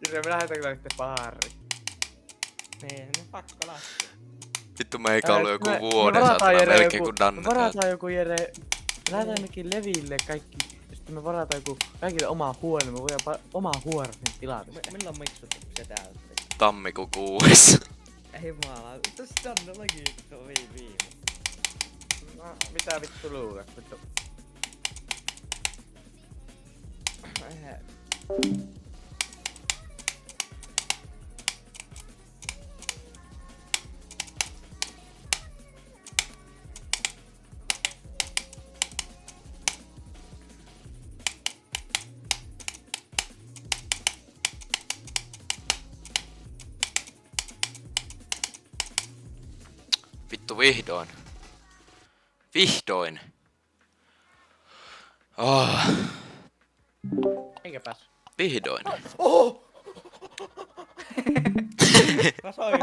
Jere, me lähdetään kyllä sitten baariin. Niin, no pakko lähteä. Vittu meikä ollut joku Me vuoden varataan saatana Jere melkein joku- kun Me Danne täällä. varataan joku Jere. Me lähdetään jonnekin leville kaikki. Ja sitten me varataan joku kaikille oma huone. Me voidaan oma huone tilata. Milloin miksut se täältä? Tammikuun 6. Ei maala. Tässä Dannellakin tuo viime. No, mitä vittu luulet? Vittu. Vittu vihdoin. Vihdoin. Oh, Eikä pääs. vihdoin. Mä soin.